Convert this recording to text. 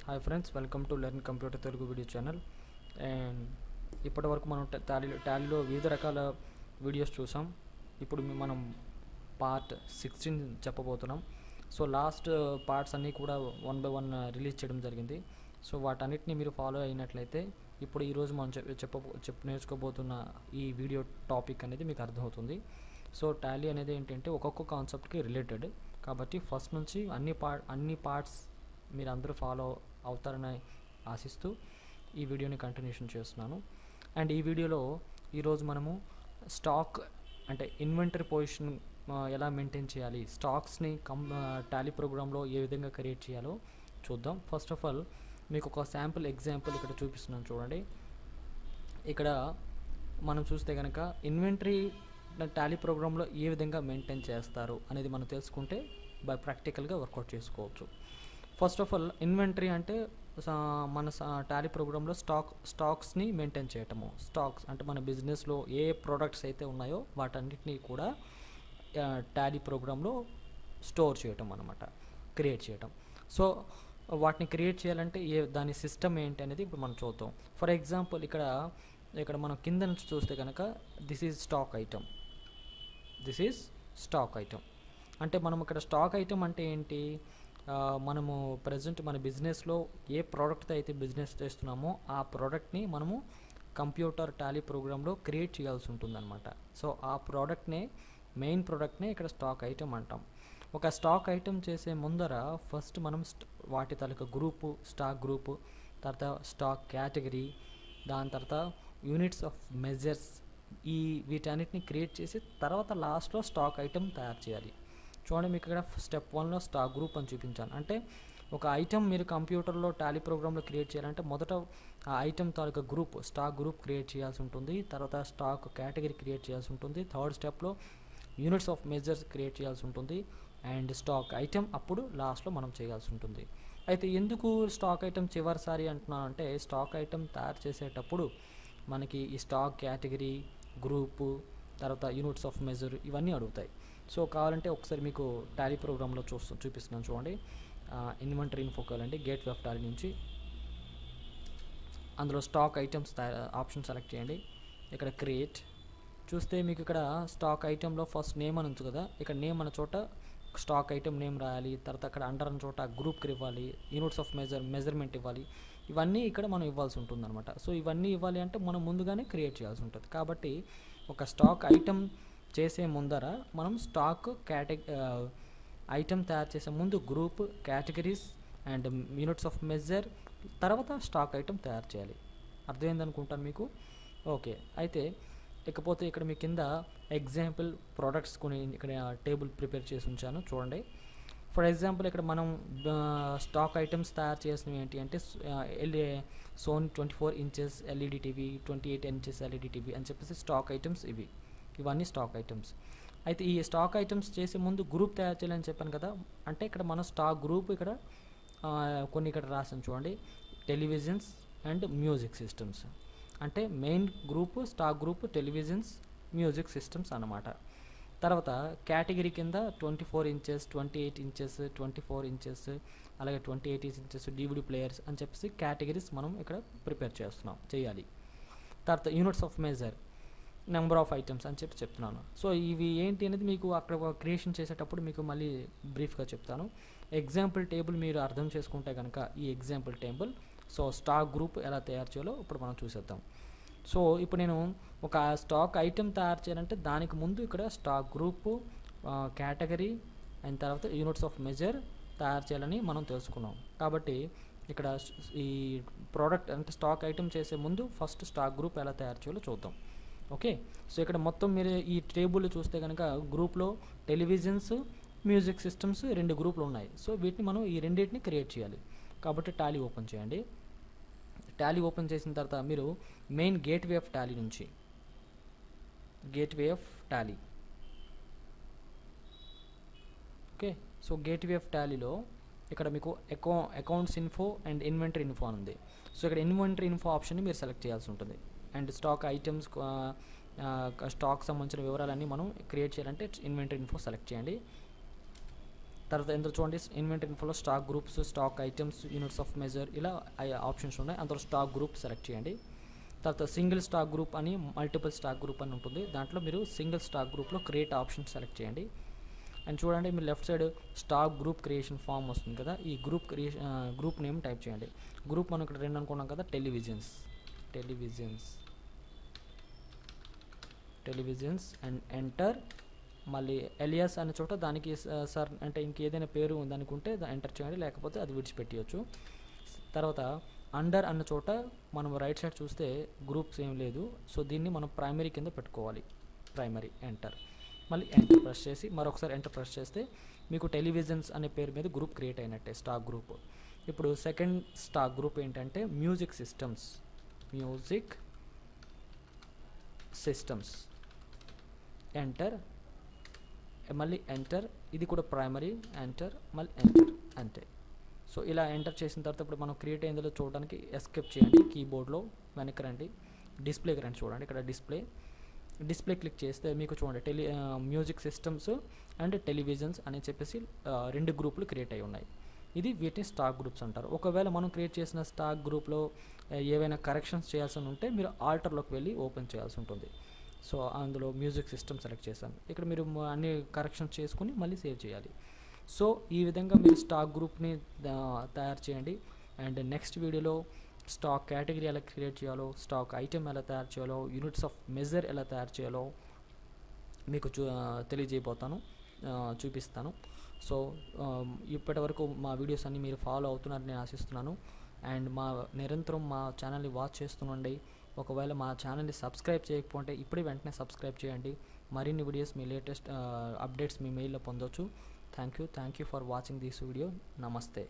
Hi friends, welcome to learn computer Telugu video channel. And ఇప్పటి వరకు మనం టాలీలో వివిధ రకాల వీడియోస్ చూసాం. ఇప్పుడు మనం పార్ట్ 16 చెప్పబోతున్నాం. సో లాస్ట్ పార్ట్స్ అన్నీ కూడా 1 by 1 రిలీజ్ చేయడం జరిగింది. సో వాటన్నిటిని మీరు ఫాలో అయినట్లయితే ఇప్పుడు ఈరోజు మనం నేర్చుకోబోతున్న ఈ వీడియో టాపిక్ అనేది మీకు అర్థమవుతుంది. సో టాలీ అనేది ఏంటంటే ఒక్కొక్క కాన్సెప్ట్కి రిలేటెడ్ కాబట్టి ఫస్ట్ నుంచి అన్ని పార్ట్స్ మీరు అందరూ ఫాలో అవుతారని ఆశిస్తూ ఈ వీడియోని కంటిన్యూషన్ చేస్తున్నాను. అండ్ ఈ వీడియోలో ఈరోజు మనము స్టాక్ అంటే ఇన్వెంటరీ పొజిషన్ ఎలా మెయింటైన్ చేయాలి, స్టాక్స్ని టాలీ ప్రోగ్రాంలో ఏ విధంగా క్రియేట్ చేయాలో చూద్దాం. ఫస్ట్ ఆఫ్ ఆల్ మీకు ఒక శాంపుల్ ఎగ్జాంపుల్ ఇక్కడ చూపిస్తున్నాను చూడండి. ఇక్కడ మనం చూస్తే కనుక ఇన్వెంటరీ టాలీ ప్రోగ్రాంలో ఏ విధంగా మెయింటైన్ చేస్తారు అనేది మనం తెలుసుకుంటే బై ప్రాక్టికల్గా వర్కౌట్ చేసుకోవచ్చు. ఫస్ట్ ఆఫ్ ఆల్ ఇన్వెంటరీ అంటే మన టాలీ ప్రోగ్రాంలో స్టాక్స్ని మెయింటైన్ చేయటము. స్టాక్స్ అంటే మన బిజినెస్లో ఏ ప్రోడక్ట్స్ అయితే ఉన్నాయో వాటన్నిటిని కూడా టాలీ ప్రోగ్రాంలో స్టోర్ చేయటం అన్నమాట, క్రియేట్ చేయటం. సో వాటిని క్రియేట్ చేయాలంటే దాని సిస్టమ్ ఏంటి అనేది ఇప్పుడు మనం చూద్దాం. ఫర్ ఎగ్జాంపుల్ ఇక్కడ మనం కింద నుంచి చూస్తే కనుక దిస్ ఈజ్ స్టాక్ ఐటమ్. అంటే మనం ఇక్కడ స్టాక్ ఐటమ్ అంటే ఏంటి, మనము ప్రజెంట్ మన బిజినెస్లో ఏ ప్రోడక్ట్ అయితే బిజినెస్ చేస్తున్నామో ఆ ప్రోడక్ట్ని మనము కంప్యూటర్ టాలీ ప్రోగ్రాంలో క్రియేట్ చేయాల్సి ఉంటుందన్నమాట. సో ఆ మెయిన్ ప్రోడక్ట్నే ఇక్కడ స్టాక్ ఐటమ్ అంటాం. ఒక స్టాక్ ఐటమ్ చేసే ముందర ఫస్ట్ మనం వాటి తాలూకా స్టాక్ గ్రూపు, తర్వాత స్టాక్ కేటగిరీ, దాని తర్వాత యూనిట్స్ ఆఫ్ మెజర్స్, వీటన్నిటిని క్రియేట్ చేసి తర్వాత లాస్ట్లో స్టాక్ ఐటమ్ తయారు చేయాలి. చూడండి, మీకు ఇక్కడ స్టెప్ 1లో స్టాక్ గ్రూప్ అని చూపించాను. అంటే ఒక ఐటమ్ మీరు కంప్యూటర్లో టాలీ ప్రోగ్రాంలో క్రియేట్ చేయాలంటే మొదట ఆ ఐటమ్ తాలూకా స్టాక్ గ్రూప్ క్రియేట్ చేయాల్సి ఉంటుంది. తర్వాత స్టాక్ కేటగిరీ క్రియేట్ చేయాల్సి ఉంటుంది. థర్డ్ స్టెప్లో యూనిట్స్ ఆఫ్ మెజర్స్ క్రియేట్ చేయాల్సి ఉంటుంది. అండ్ స్టాక్ ఐటమ్ అప్పుడు లాస్ట్లో మనం చేయాల్సి ఉంటుంది. అయితే ఎందుకు స్టాక్ ఐటమ్ చివరిసారి అంటున్నాను అంటే, స్టాక్ ఐటమ్ తయారు చేసేటప్పుడు మనకి ఈ స్టాక్ కేటగిరీ, గ్రూపు, తర్వాత యూనిట్స్ ఆఫ్ మెజర్ ఇవన్నీ అడుగుతాయి. సో కావాలంటే ఒకసారి మీకు టాలీ ప్రోగ్రాంలో చూపిస్తున్నాను చూడండి. ఇన్వెంటరీ ఇన్ఫోకి వెళ్ళండి, గేట్వే ఆఫ్ టాలీ నుంచి అందులో స్టాక్ ఐటమ్స్ ఆప్షన్ సెలెక్ట్ చేయండి. ఇక్కడ క్రియేట్ చూస్తే మీకు ఇక్కడ స్టాక్ ఐటెంలో ఫస్ట్ నేమ్ అని ఉంది కదా, ఇక్కడ నేమ్ అన్న చోట స్టాక్ ఐటమ్ నేమ్ రాయాలి. తర్వాత అక్కడ అండర్ అన్న చోట గ్రూప్కి ఇవ్వాలి, యూనిట్స్ ఆఫ్ మెజర్మెంట్ ఇవ్వాలి. ఇవన్నీ ఇక్కడ మనం ఇవ్వాల్సి ఉంటుంది అనమాట. సో ఇవన్నీ ఇవ్వాలి అంటే మనం ముందుగానే క్రియేట్ చేయాల్సి ఉంటుంది. కాబట్టి ఒక స్టాక్ ఐటమ్ చేసే ముందర మనం స్టాక్ ఐటమ్ తయారు చేసే ముందు group, categories and units of measure, తర్వాత స్టాక్ ఐటమ్ తయారు చేయాలి. అర్థమైందనుకుంటాను మీకు. ఓకే, అయితే ఇకపోతే ఇక్కడ మీ కింద ఎగ్జాంపుల్ ప్రోడక్ట్స్ కొన్ని ఇక్కడ టేబుల్ ప్రిపేర్ చేసి ఉంచాను చూడండి. ఫర్ ఎగ్జాంపుల్ ఇక్కడ మనం స్టాక్ ఐటమ్స్ తయారు చేసినవి ఏంటి అంటే Sony 24 inches LED TV, 28 inches LED TV అని చెప్పేసి స్టాక్ ఐటమ్స్ ఇవన్నీ స్టాక్ ఐటమ్స్. అయితే ఈ స్టాక్ ఐటమ్స్ చేసే ముందు గ్రూప్ తయారు చేయాలని చెప్పాను కదా, అంటే ఇక్కడ మనం స్టాక్ గ్రూప్ కొన్ని ఇక్కడ రాసాను చూడండి. టెలివిజన్స్ అండ్ మ్యూజిక్ సిస్టమ్స్ అంటే main group stock group televisions, music systems అన్నమాట. తర్వాత కేటగిరీ కింద 24 ఇంచెస్, 28 ఇంచెస్, 24 ఇంచెస్, అలాగే 28 ఇంచెస్ డివిడి ప్లేయర్స్ అని చెప్పేసి కేటగిరీస్ మనం ఇక్కడ ప్రిపేర్ చేయాలి. తర్వాత units of measure, number of items అని చెప్తున్నాను. సో ఇవి ఏంటి అనేది మీకు అక్కడ క్రియేషన్ చేసేటప్పుడు మీకు మళ్ళీ బ్రీఫ్గా చెప్తాను. ఎగ్జాంపుల్ టేబుల్ మీరు అర్థం చేసుకుంటే కనుక ఈ example table, so stock group ఎలా తయారు చేయాలో ఇప్పుడు మనం చూసేద్దాం. సో ఇప్పుడు నేను ఒక స్టాక్ ఐటమ్ తయారు చేయాలంటే దానికి ముందు ఇక్కడ స్టాక్ గ్రూపు, కేటగిరీ అండ్ తర్వాత యూనిట్స్ ఆఫ్ మెజర్ తయారు చేయాలని మనం తెలుసుకున్నాం. కాబట్టి ఇక్కడ ఈ ప్రోడక్ట్ అంటే స్టాక్ ఐటమ్ చేసే ముందు ఫస్ట్ స్టాక్ గ్రూప్ ఎలా తయారు చేయాలో చూద్దాం. ఓకే, సో ఇక్కడ మొత్తం మీరు ఈ టేబుల్ చూస్తే కనుక గ్రూప్లో టెలివిజన్స్, మ్యూజిక్ సిస్టమ్స్ 2 గ్రూపులు ఉన్నాయి. సో వీటిని మనం ఈ రెండింటిని క్రియేట్ చేయాలి. కాబట్టి టాలీ ఓపెన్ చేయండి. టాలీ ఓపెన్ చేసిన తర్వాత మీరు మెయిన్ గేట్వే ఆఫ్ టాలీ నుంచి ఓకే, సో గేట్వే ఆఫ్ టాలీలో ఇక్కడ మీకు accounts info and inventory info అని ఉంది. సో ఇక్కడ ఇన్వెంటరీ ఇన్ఫో ఆప్షన్ని మీరు సెలెక్ట్ చేయాల్సి ఉంటుంది. అండ్ స్టాక్ ఐటమ్స్, స్టాక్ సంబంధించిన వివరాలన్నీ మనం క్రియేట్ చేయాలంటే ఇన్వెంటరీ ఇన్ఫో సెలెక్ట్ చేయండి. తర్వాత ఇందులో చూడండి ఇన్వెంటరీ ఇన్ఫోలో stock groups, stock items, units of measure ఇలా ఆప్షన్స్ ఉన్నాయి. అందులో స్టాక్ గ్రూప్ సెలెక్ట్ చేయండి. తర్వాత సింగిల్ స్టాక్ గ్రూప్ అని, మల్టిపుల్ స్టాక్ గ్రూప్ అని ఉంటుంది. దాంట్లో మీరు సింగిల్ స్టాక్ గ్రూప్లో క్రియేట్ ఆప్షన్ సెలెక్ట్ చేయండి. అండ్ చూడండి మీరు left side stock group creation form వస్తుంది కదా, ఈ గ్రూప్ నేమ్ టైప్ చేయండి. గ్రూప్ మనం ఇక్కడ 2 అనుకున్నాం కదా, టెలివిజన్స్ అండ్ ఎంటర్. మళ్ళీ ఎలియాస్ అనే చోట దానికి సార్ అంటే ఇంకేదైనా పేరు ఉందనుకుంటే ఎంటర్ చేయండి, లేకపోతే అది విడిచిపెట్టవచ్చు. తర్వాత అండర్ అన్న చోట మనం రైట్ సైడ్ చూస్తే గ్రూప్స్ ఏం లేదు, సో దీన్ని మనం ప్రైమరీ కింద పెట్టుకోవాలి. ప్రైమరీ ఎంటర్, మళ్ళీ ఎంటర్ ప్రెస్ చేసి మరొకసారి ఎంటర్ ప్రెస్ చేస్తే మీకు టెలివిజన్స్ అనే పేరు మీద గ్రూప్ క్రియేట్ అయినట్టే, స్టాక్ గ్రూప్. ఇప్పుడు సెకండ్ స్టాక్ గ్రూప్ ఏంటంటే మ్యూజిక్ సిస్టమ్స్. ఎంటర్, మళ్ళీ ఎంటర్, ఇది కూడా ప్రైమరీ, ఎంటర్, మళ్ళీ ఎంటర్, అంతే. సో ఇలా ఎంటర్ చేసిన తర్వాత ఇప్పుడు మనం క్రియేట్ అయిందో చూడడానికి ఎస్కేప్ చేయండి, కీబోర్డ్లో వెనక్కి రండి, డిస్ప్లేకి రండి. చూడండి ఇక్కడ డిస్ప్లే క్లిక్ చేస్తే మీకు చూడండి మ్యూజిక్ సిస్టమ్స్ అండ్ టెలివిజన్స్ అని చెప్పేసి 2 గ్రూపులు క్రియేట్ అయి ఉన్నాయి. ఇది వీటిని స్టాక్ గ్రూప్స్ అంటారు. ఒకవేళ మనం క్రియేట్ చేసిన స్టాక్ గ్రూప్లో ఏవైనా కరెక్షన్స్ చేయాల్సి ఉంటే మీరు ఆల్టర్లోకి వెళ్ళి ఓపెన్ చేయాల్సి ఉంటుంది. సో అందులో మ్యూజిక్ సిస్టమ్ సెలెక్ట్ చేశాను. ఇక్కడ మీరు అన్ని కరెక్షన్స్ చేసుకుని మళ్ళీ సేవ్ చేయాలి. సో ఈ విధంగా మీరు స్టాక్ గ్రూప్ని తయారు చేయండి. అండ్ నెక్స్ట్ వీడియోలో స్టాక్ కేటగిరీ ఎలా క్రియేట్ చేయాలో, స్టాక్ ఐటెం ఎలా తయారు చేయాలో, యూనిట్స్ ఆఫ్ మెజర్ ఎలా తయారు చేయాలో మీకు తెలియజేయబోతాను, చూపిస్తాను. సో ఇప్పటి వరకు మా వీడియోస్ అన్ని మీరు ఫాలో అవుతున్నారని నేను ఆశిస్తున్నాను. అండ్ నిరంతరం మా ఛానల్ని వాచ్ చేస్తుండండి. ఒకవేళ మా ఛానల్ని సబ్స్క్రైబ్ చేయకపోతే ఇప్పుడే వెంటనే సబ్స్క్రైబ్ చేయండి. మరిన్ని వీడియోస్ మీ లేటెస్ట్ అప్డేట్స్ మీ మెయిల్లో పొందవచ్చు. Thank you for watching this video. నమస్తే.